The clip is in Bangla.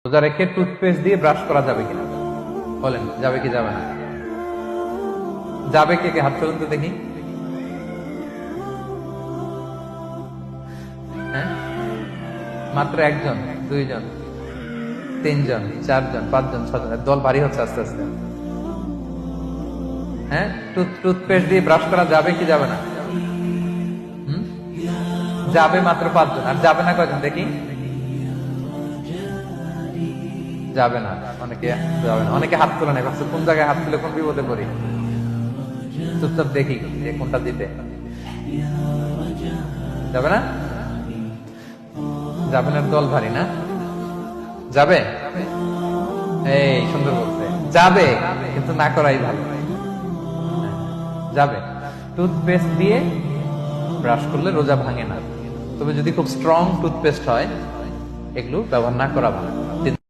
রোজা রেখে টুথপেস্ট দিয়ে ব্রাশ করা যাবে কিনা বলেন, যাবে কি যাবে না? যাবে কে কে হাত তুলুন তো দেখি। হ্যাঁ, মাত্র একজন, দুইজন, তিনজন, চারজন, পাঁচজন, ছজন, দল ভারী হচ্ছে আস্তে আস্তে। হ্যাঁ, টুথপেস্ট দিয়ে ব্রাশ করা যাবে কি যাবে না? যাবে মাত্র পাঁচজন, আর যাবে না কয়জন দেখি? যাবে না, অনেকে যাবে না, অনেকে হাত তোলে না। ভাবছে কোন জায়গায় হাত তুলে কোন বিপদে পড়ি, চুপচাপ দেখি যে কোনটা দিতে। যাবে না, যাবে না, দল ভারী না। যাবে, এই সুন্দর বলছে, যাবে কিন্তু না করাই ভালো। যাবে, টুথপেস্ট দিয়ে ব্রাশ করলে রোজা ভাঙে না, তবে যদি খুব স্ট্রং টুথপেস্ট হয় এগুলো ব্যবহার না করা ভালো।